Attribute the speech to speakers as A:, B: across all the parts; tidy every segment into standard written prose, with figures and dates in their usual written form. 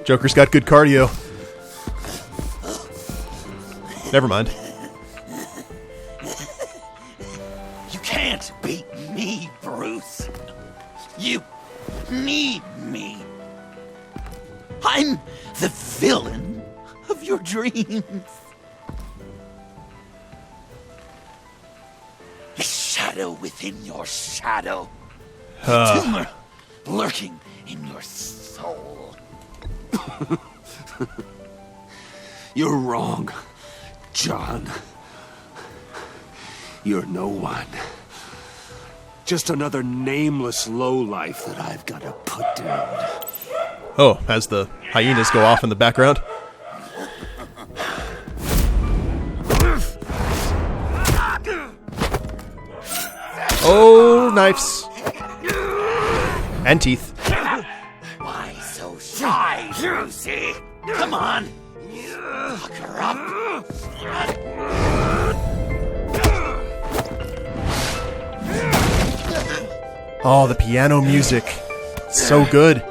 A: Joker's got good cardio. Never mind.
B: You can't beat me, Bruce. You need me. I'm the villain of your dreams. A shadow within your shadow. A tumor lurking in your soul.
C: You're wrong, John. You're no one. Just another nameless lowlife that I've got to put down.
A: Oh, as the hyenas go off in the background. Oh, knives. And teeth.
B: Why so shy, Brucey? Come on. Lock her up.
A: Oh, the piano music. It's so good.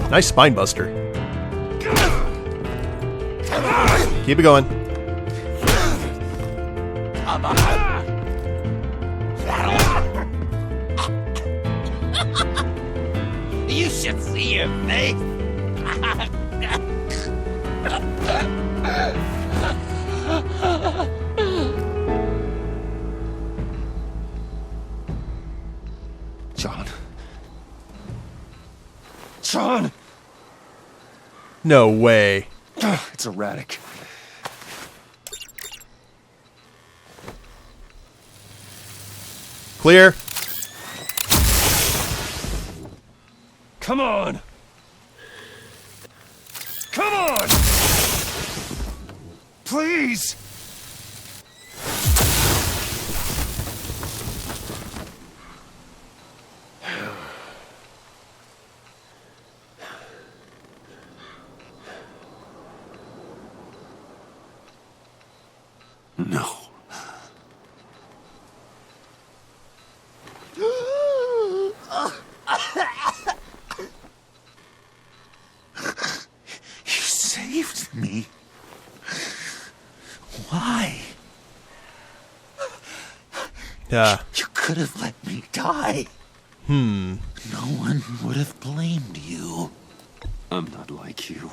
A: Nice spine buster. Keep it going.
B: Come on. You should see your face.
C: John. John!
A: No way.
C: It's erratic.
A: Clear.
C: Come on! Come on! Please! No.
B: You saved me. Why?
A: Yeah.
B: You could have let me die. No one would have blamed you.
C: I'm not like you.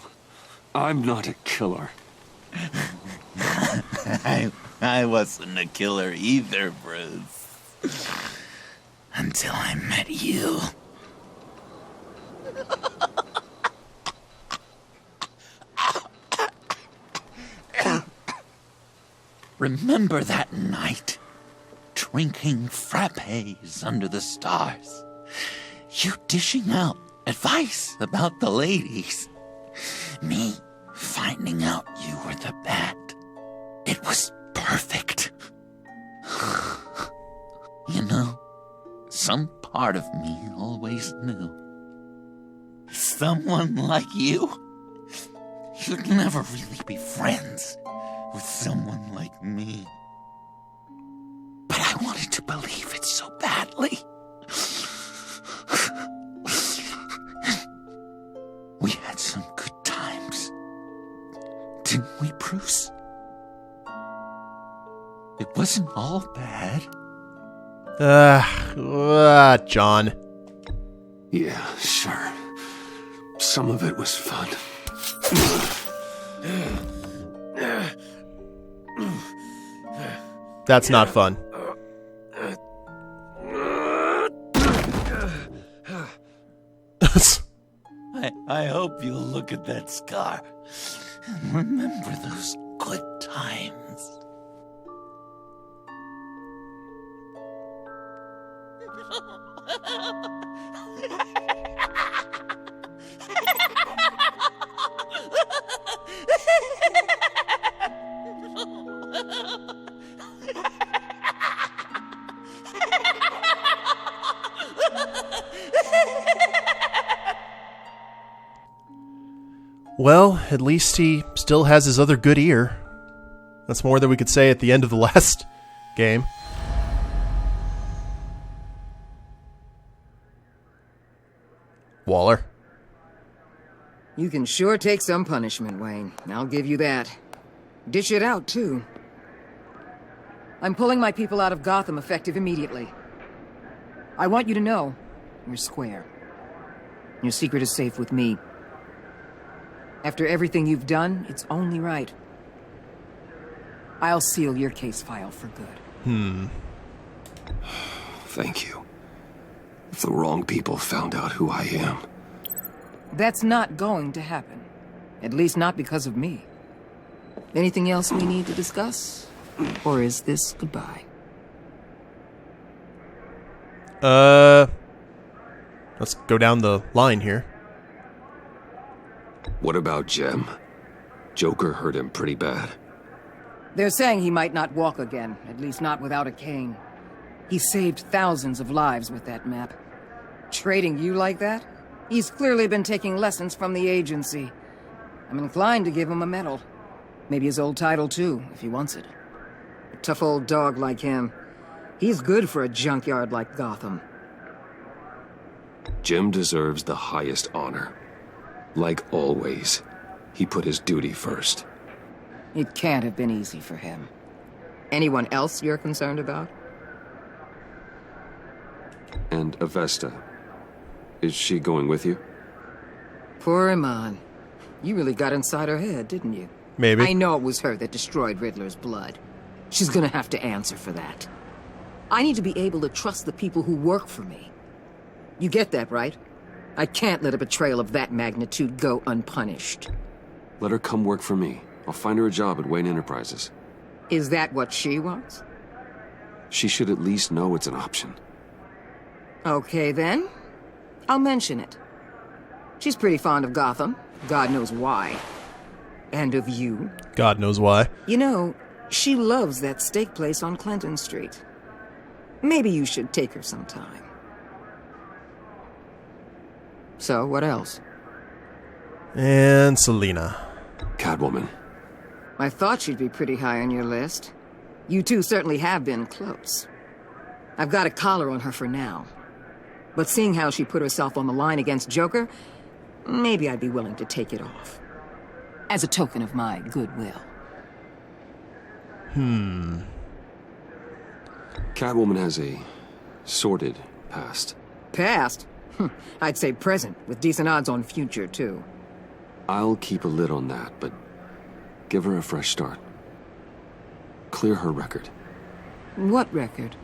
C: I'm not a killer.
B: I wasn't a killer either, Bruce. Until I met you. Remember that night? Drinking frappes under the stars. You dishing out advice about the ladies. Me finding out you were the bat. It was perfect. You know, some part of me always knew. Someone like you, you'd never really be friends with someone like me. But I wanted to believe it so badly. We had some good times, didn't we, Bruce? It wasn't all bad.
A: John.
C: Yeah, sure. Some of it was fun.
A: That's not fun.
B: I hope you'll look at that scar and remember those good times.
A: Well, at least he still has his other good ear. That's more than we could say at the end of the last game. Waller.
D: You can sure take some punishment, Wayne. I'll give you that. Dish it out, too. I'm pulling my people out of Gotham effective immediately. I want you to know, you're square. Your secret is safe with me. After everything you've done, it's only right. I'll seal your case file for good.
C: Thank you. If the wrong people found out who I am.
D: That's not going to happen. At least not because of me. Anything else we need to discuss? Or is this goodbye?
A: Let's go down the line here.
C: What about Jem? Joker hurt him pretty bad.
D: They're saying he might not walk again, at least not without a cane. He saved thousands of lives with that map. Trading you like that? He's clearly been taking lessons from the agency. I'm inclined to give him a medal. Maybe his old title too, if he wants it. A tough old dog like him. He's good for a junkyard like Gotham.
C: Jem deserves the highest honor. Like always, he put his duty first.
D: It can't have been easy for him. Anyone else you're concerned about?
C: And Avesta. Is she going with you?
D: Poor Iman. You really got inside her head, didn't you?
A: Maybe.
D: I know it was her that destroyed Riddler's blood. She's gonna have to answer for that. I need to be able to trust the people who work for me. You get that, right? I can't let a betrayal of that magnitude go unpunished.
C: Let her come work for me. I'll find her a job at Wayne Enterprises.
D: Is that what she wants?
C: She should at least know it's an option.
D: Okay, then. I'll mention it. She's pretty fond of Gotham. God knows why. And of you.
A: God knows why.
D: You know, she loves that steak place on Clinton Street. Maybe you should take her sometime. So, what else?
A: And Selina.
C: Catwoman.
D: I thought she'd be pretty high on your list. You two certainly have been close. I've got a collar on her for now. But seeing how she put herself on the line against Joker, maybe I'd be willing to take it off. As a token of my goodwill.
C: Catwoman has a sordid past.
D: Past? I'd say present, with decent odds on future, too.
C: I'll keep a lid on that, but give her a fresh start. Clear her record.
D: What record?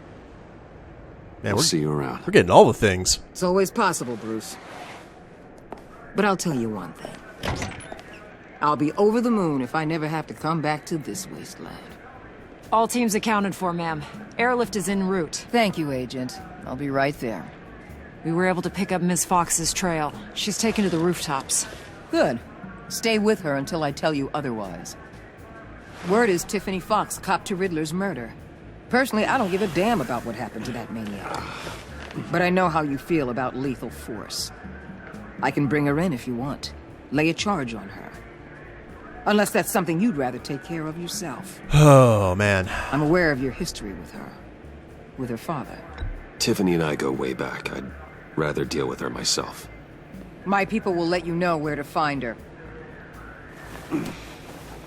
A: Man,
C: We'll see you around.
A: we're getting all the things.
D: It's always possible, Bruce. But I'll tell you one thing. I'll be over the moon if I never have to come back to this wasteland.
E: All teams accounted for, ma'am. Airlift is en route.
D: Thank you, Agent. I'll be right there.
E: We were able to pick up Miss Fox's trail. She's taken to the rooftops.
D: Good. Stay with her until I tell you otherwise. Word is Tiffany Foxx copped to Riddler's murder. Personally, I don't give a damn about what happened to that maniac. But I know how you feel about lethal force. I can bring her in if you want. Lay a charge on her. Unless that's something you'd rather take care of yourself.
A: Oh, man.
D: I'm aware of your history with her. With her father.
C: Tiffany and I go way back. I'd rather deal with her myself.
D: My people will let you know where to find her.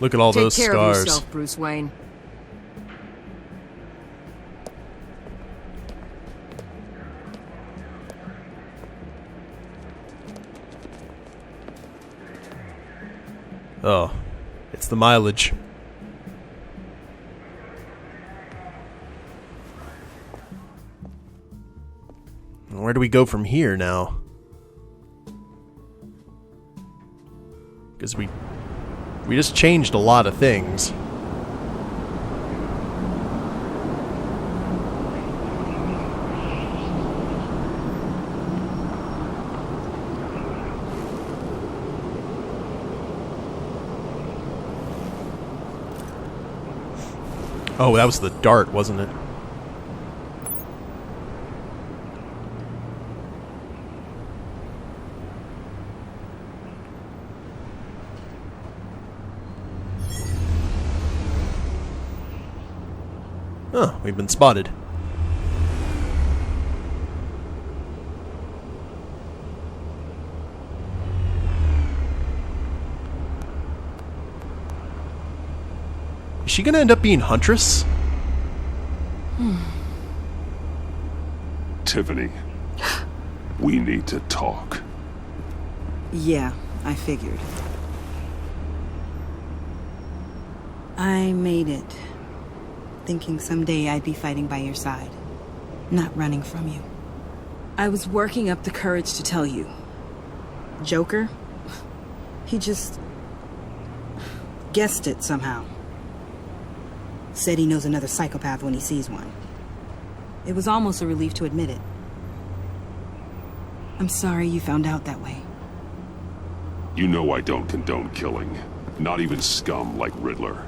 A: Look at all
D: Take
A: those
D: care
A: scars.
D: of yourself, Bruce Wayne.
A: Oh, it's the mileage. Where do we go from here now? Because we just changed a lot of things. Oh, that was the dart, wasn't it? Oh, we've been spotted. Is she gonna end up being Huntress?
C: Tiffany, we need to talk.
F: Yeah, I figured. I made it, thinking someday I'd be fighting by your side, not running from you. I was working up the courage to tell you. Joker? He just guessed it somehow. Said he knows another psychopath when he sees one. It was almost a relief to admit it. I'm sorry you found out that way.
C: You know I don't condone killing. Not even scum like Riddler.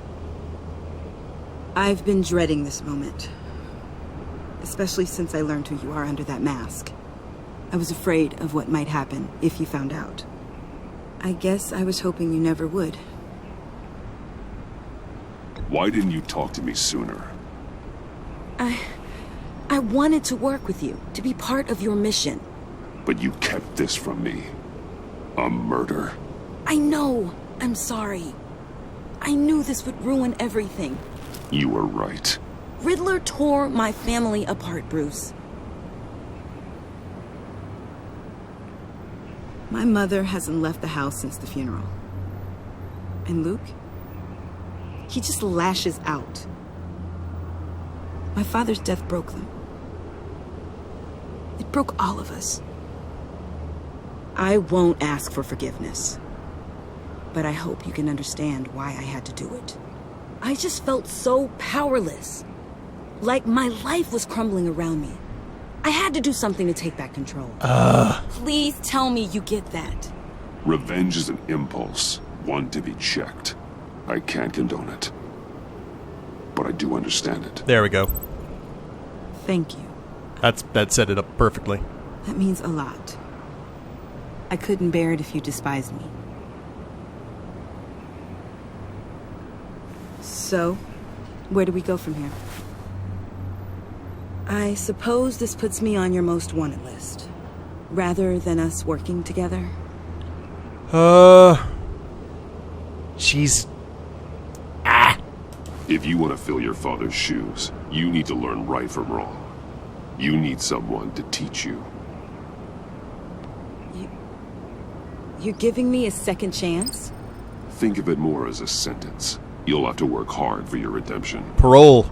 F: I've been dreading this moment. Especially since I learned who you are under that mask. I was afraid of what might happen if you found out. I guess I was hoping you never would.
C: Why didn't you talk to me sooner?
F: I wanted to work with you, to be part of your mission.
C: But you kept this from me. A murder.
F: I know. I'm sorry. I knew this would ruin everything.
C: You were right.
F: Riddler tore my family apart, Bruce. My mother hasn't left the house since the funeral. And Luke? He just lashes out. My father's death broke them. It broke all of us. I won't ask for forgiveness. But I hope you can understand why I had to do it. I just felt so powerless. Like my life was crumbling around me. I had to do something to take back control. Please tell me you get that.
C: Revenge is an impulse, one to be checked. I can't condone it. But I do understand it.
A: There we go.
F: Thank you.
A: That set it up perfectly.
F: That means a lot. I couldn't bear it if you despised me. So, where do we go from here? I suppose this puts me on your most wanted list. Rather than us working together?
A: She's...
C: If you want to fill your father's shoes, you need to learn right from wrong. You need someone to teach you.
F: You're giving me a second chance?
C: Think of it more as a sentence. You'll have to work hard for your redemption.
A: Parole.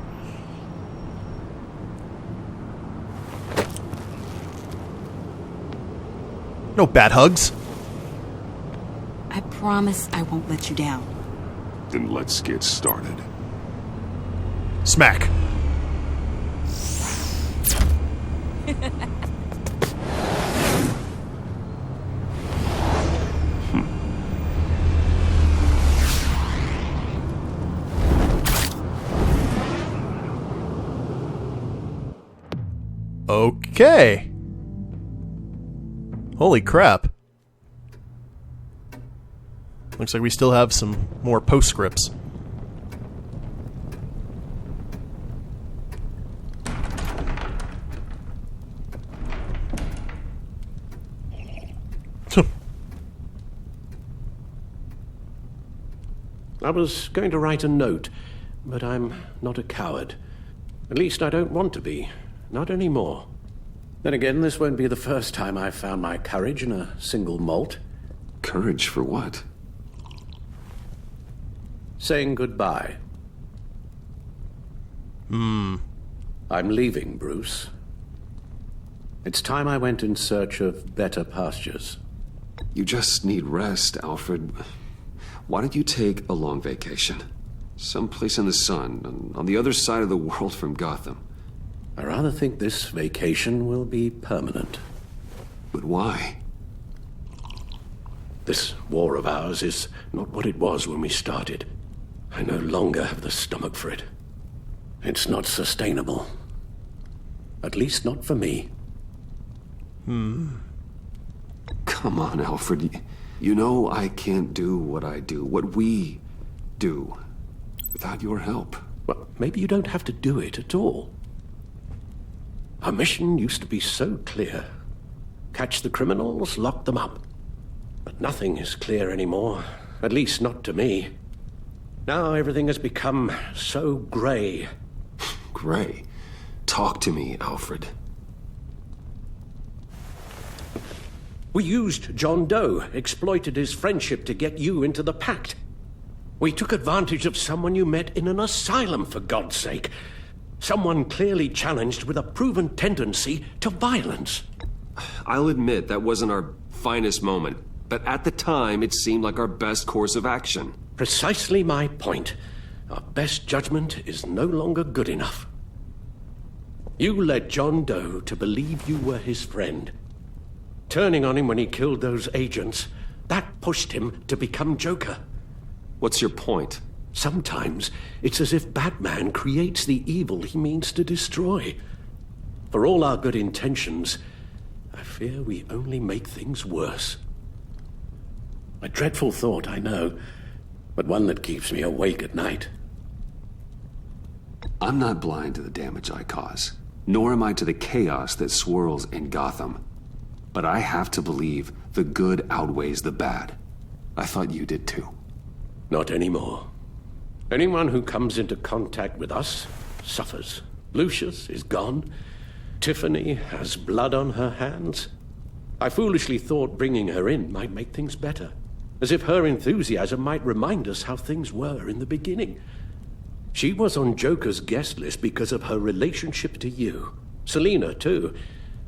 A: No bat hugs.
F: I promise I won't let you down.
C: Then let's get started.
A: Smack. Okay. Holy crap. Looks like we still have some more postscripts.
G: I was going to write a note, but I'm not a coward. At least I don't want to be. Not anymore. Then again, this won't be the first time I've found my courage in a single malt.
C: Courage for what?
G: Saying goodbye. I'm leaving, Bruce. It's time I went in search of better pastures.
H: You just need rest, Alfred. Why don't you take a long vacation? Someplace in the sun, on the other side of the world from Gotham.
G: I rather think this vacation will be permanent.
H: But why?
G: This war of ours is not what it was when we started. I no longer have the stomach for it. It's not sustainable. At least not for me.
H: Come on, Alfred. You know I can't do what I do, what we do, without your help.
G: well, maybe you don't have to do it at all. Our mission used to be so clear. Catch the criminals, lock them up. But nothing is clear anymore, at least not to me. Now everything has become so grey.
H: Grey? Talk to me, Alfred.
G: We used John Doe, exploited his friendship to get you into the pact. We took advantage of someone you met in an asylum, for God's sake. Someone clearly challenged with a proven tendency to violence.
H: I'll admit that wasn't our finest moment, but at the time it seemed like our best course of action.
G: Precisely my point. Our best judgment is no longer good enough. You led John Doe to believe you were his friend. Turning on him when he killed those agents, that pushed him to become Joker.
H: What's your point?
G: Sometimes it's as if Batman creates the evil he means to destroy. For all our good intentions, I fear we only make things worse. A dreadful thought, I know, but one that keeps me awake at night.
H: I'm not blind to the damage I cause, nor am I to the chaos that swirls in Gotham. But I have to believe the good outweighs the bad. I thought you did too.
G: Not anymore. Anyone who comes into contact with us suffers. Lucius is gone. Tiffany has blood on her hands. I foolishly thought bringing her in might make things better, as if her enthusiasm might remind us how things were in the beginning. She was on Joker's guest list because of her relationship to you. Selina, too.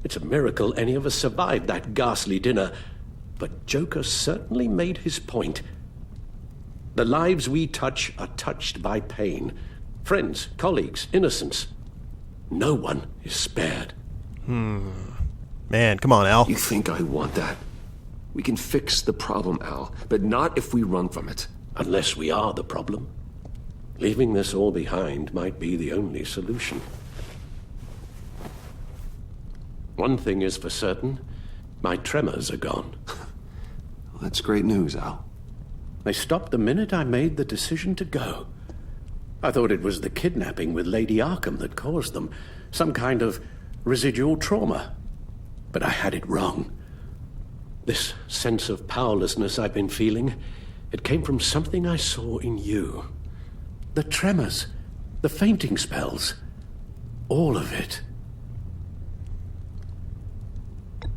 G: It's a miracle any of us survived that ghastly dinner. But Joker certainly made his point. The lives we touch are touched by pain. Friends, colleagues, innocents. No one is spared.
A: Man, come on, Al.
H: You think I want that? We can fix the problem, Al, but not if we run from it.
G: Unless we are the problem. Leaving this all behind might be the only solution. One thing is for certain, my tremors are gone.
H: Well, that's great news, Al.
G: They stopped the minute I made the decision to go. I thought it was the kidnapping with Lady Arkham that caused them, some kind of residual trauma. But I had it wrong. This sense of powerlessness I've been feeling, it came from something I saw in you. The tremors, the fainting spells, all of it.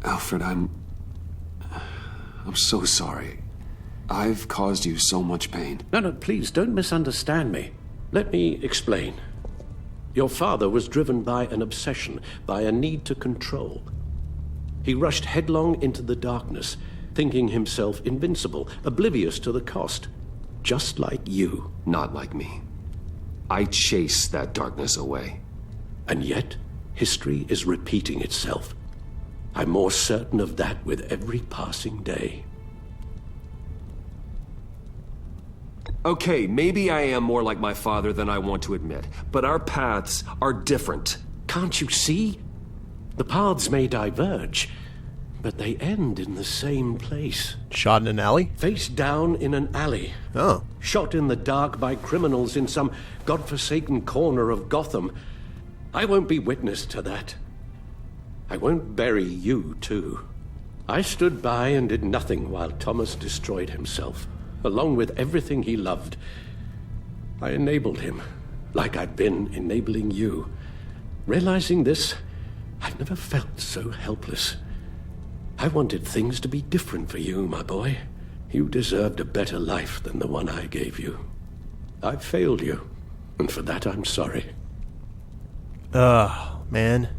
H: Alfred, I'm so sorry. I've caused you so much pain.
G: No, please, don't misunderstand me. Let me explain. Your father was driven by an obsession, by a need to control. He rushed headlong into the darkness, thinking himself invincible, oblivious to the cost. Just like you.
H: Not like me. I chased that darkness away.
G: And yet, history is repeating itself. I'm more certain of that with every passing day.
H: Okay, maybe I am more like my father than I want to admit, but our paths are different.
G: Can't you see? The paths may diverge, but they end in the same place.
A: Shot in an alley?
G: Face down in an alley.
A: Oh.
G: Shot in the dark by criminals in some godforsaken corner of Gotham. I won't be witness to that. I won't bury you, too. I stood by and did nothing while Thomas destroyed himself, along with everything he loved. I enabled him, like I'd been enabling you. Realizing this, I've never felt so helpless. I wanted things to be different for you, my boy. You deserved a better life than the one I gave you. I failed you, and for that I'm sorry.
A: Man.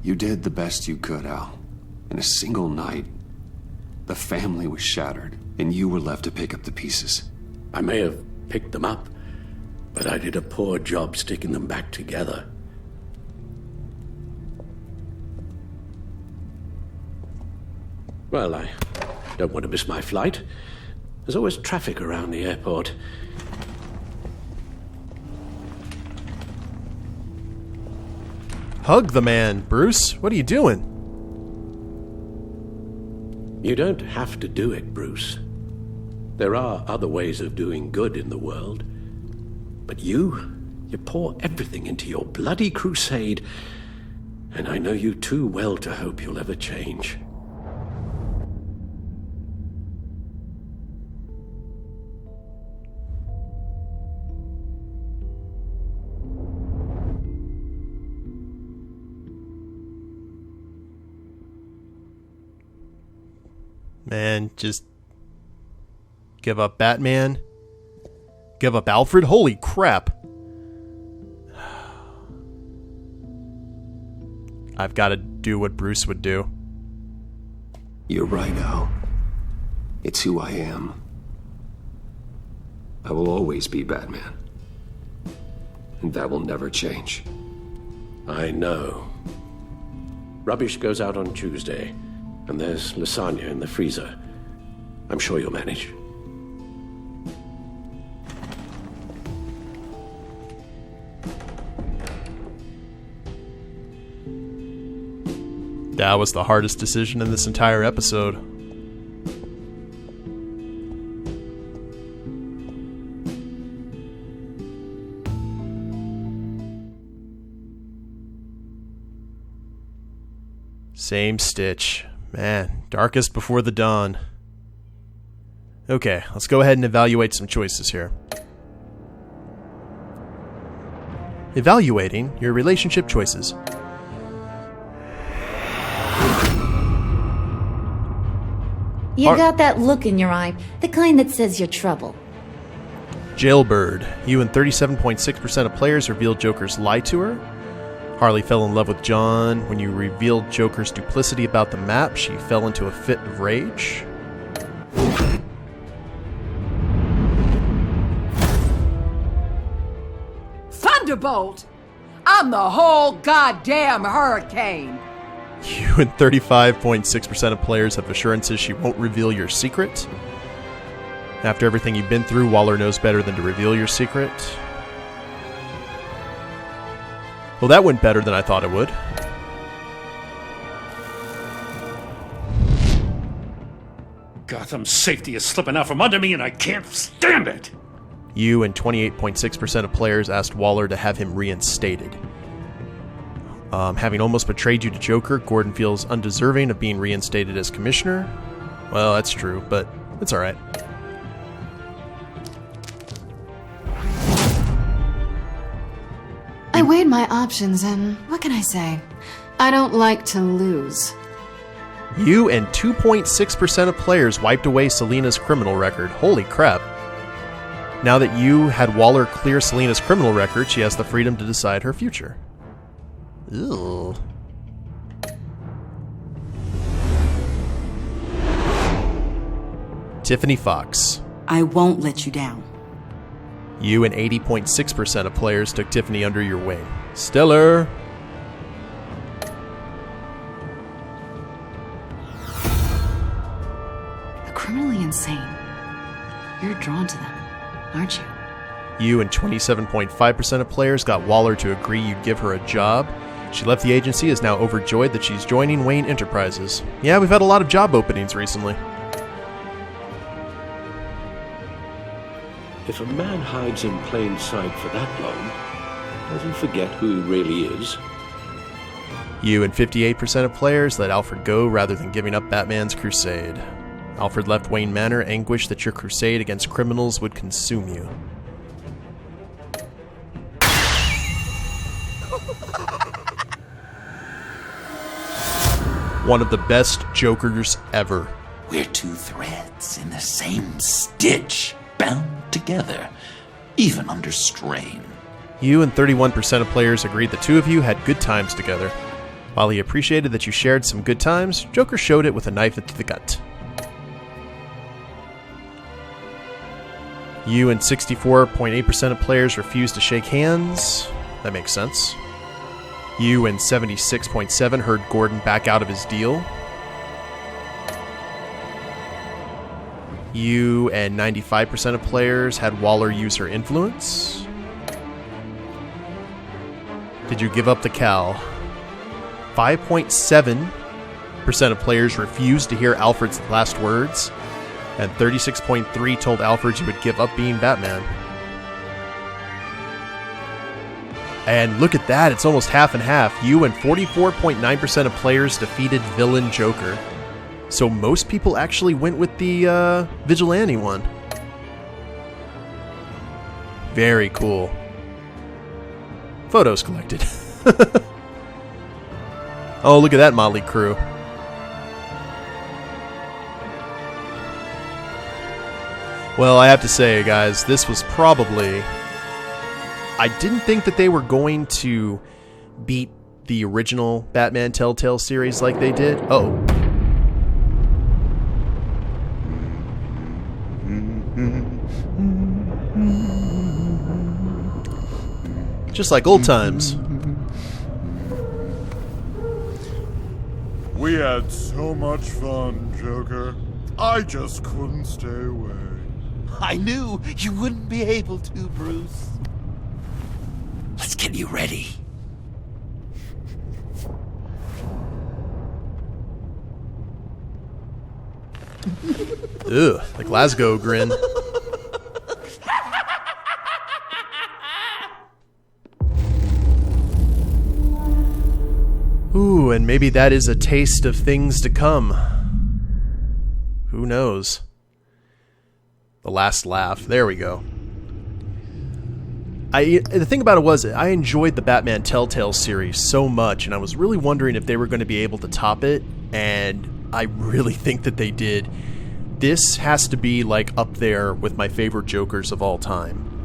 H: You did the best you could, Al. In a single night, the family was shattered, and you were left to pick up the pieces.
G: I may have picked them up, but I did a poor job sticking them back together. Well, I don't want to miss my flight. There's always traffic around the airport.
A: Hug the man, Bruce. What are you doing?
G: You don't have to do it, Bruce. There are other ways of doing good in the world. But you pour everything into your bloody crusade, and I know you too well to hope you'll ever change.
A: Man, just give up Batman? Give up Alfred? Holy crap. I've got to do what Bruce would do.
H: You're right, Al. It's who I am. I will always be Batman. And that will never change.
G: I know. Rubbish goes out on Tuesday, and there's lasagna in the freezer. I'm sure you'll manage.
A: That was the hardest decision in this entire episode. Same stitch. Man, darkest before the dawn. Okay, let's go ahead and evaluate some choices here. Evaluating your relationship choices.
I: You got that look in your eye, the kind that says you're trouble.
A: Jailbird. You and 37.6% of players revealed Joker's lie to her. Harley fell in love with John. When you revealed Joker's duplicity about the map, she fell into a fit of rage.
D: Thunderbolt! I'm the whole goddamn hurricane!
A: You and 35.6% of players have assurances she won't reveal your secret. After everything you've been through, Waller knows better than to reveal your secret. Well, that went better than I thought it would.
J: Gotham's safety is slipping out from under me and I can't stand it!
A: You and 28.6% of players asked Waller to have him reinstated. Having almost betrayed you to Joker, Gordon feels undeserving of being reinstated as commissioner. Well, that's true, but it's alright.
E: I weighed my options, and what can I say? I don't like to lose.
A: You and 2.6% of players wiped away Selina's criminal record. Holy crap. Now that you had Waller clear Selina's criminal record, she has the freedom to decide her future. Ew. Tiffany Foxx.
F: I won't let you down.
A: You and 80.6% of players took Tiffany under your wing. Stellar.
E: They're criminally insane. You're drawn to them, aren't you?
A: You and 27.5% of players got Waller to agree you'd give her a job. She left the agency, is now overjoyed that she's joining Wayne Enterprises. Yeah, we've had a lot of job openings recently.
G: If a man hides in plain sight for that long, does he forget who he really is?
A: You and 58% of players let Alfred go rather than giving up Batman's crusade. Alfred left Wayne Manor, anguished that your crusade against criminals would consume you. One of the best Jokers ever.
B: We're two threads in the same stitch, bound together, even under strain.
A: You and 31% of players agreed the two of you had good times together. While he appreciated that you shared some good times, Joker showed it with a knife into the gut. You and 64.8% of players refused to shake hands. That makes sense. You and 76.7% heard Gordon back out of his deal. You and 95% of players had Waller use her influence. Did you give up the cowl? 5.7% of players refused to hear Alfred's last words. And 36.3 told Alfred you would give up being Batman. And look at that, it's almost half and half. You and 44.9% of players defeated villain Joker. So most people actually went with the vigilante one. Very cool. Photos collected. Oh, look at that motley crew. Well, I have to say, guys, this was probably... I didn't think that they were going to beat the original Batman Telltale series like they did. Oh. Just like old times.
K: We had so much fun, Joker. I just couldn't stay away.
B: I knew you wouldn't be able to, Bruce. Let's get you ready.
A: Ugh, the Glasgow grin. Ooh, and maybe that is a taste of things to come. Who knows? The last laugh. There we go. The thing about it was, I enjoyed the Batman Telltale series so much, and I was really wondering if they were going to be able to top it, and I really think that they did. This has to be, like, up there with my favorite Jokers of all time.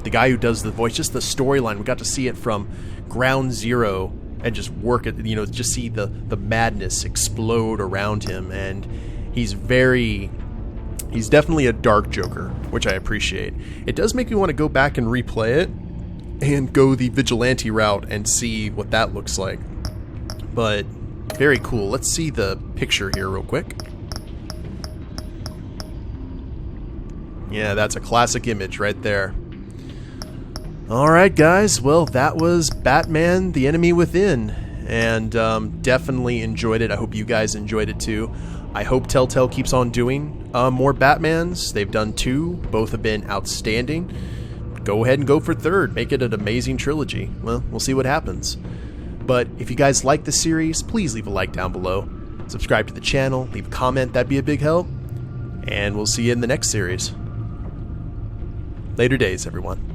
A: The guy who does the voice, just the storyline, we got to see it from ground zero and just work it, you know, just see the madness explode around him, and he's definitely a dark Joker, which I appreciate. It does make me want to go back and replay it and go the vigilante route and see what that looks like. But very cool. Let's see the picture here real quick. Yeah, that's a classic image right there. Alright guys, well that was Batman The Enemy Within, and definitely enjoyed it. I hope you guys enjoyed it too. I hope Telltale keeps on doing more Batmans. They've done 2, both have been outstanding. Go ahead and go for 3rd, make it an amazing trilogy. Well, we'll see what happens. But if you guys like the series, please leave a like down below. Subscribe to the channel, leave a comment, that'd be a big help. And we'll see you in the next series. Later days, everyone.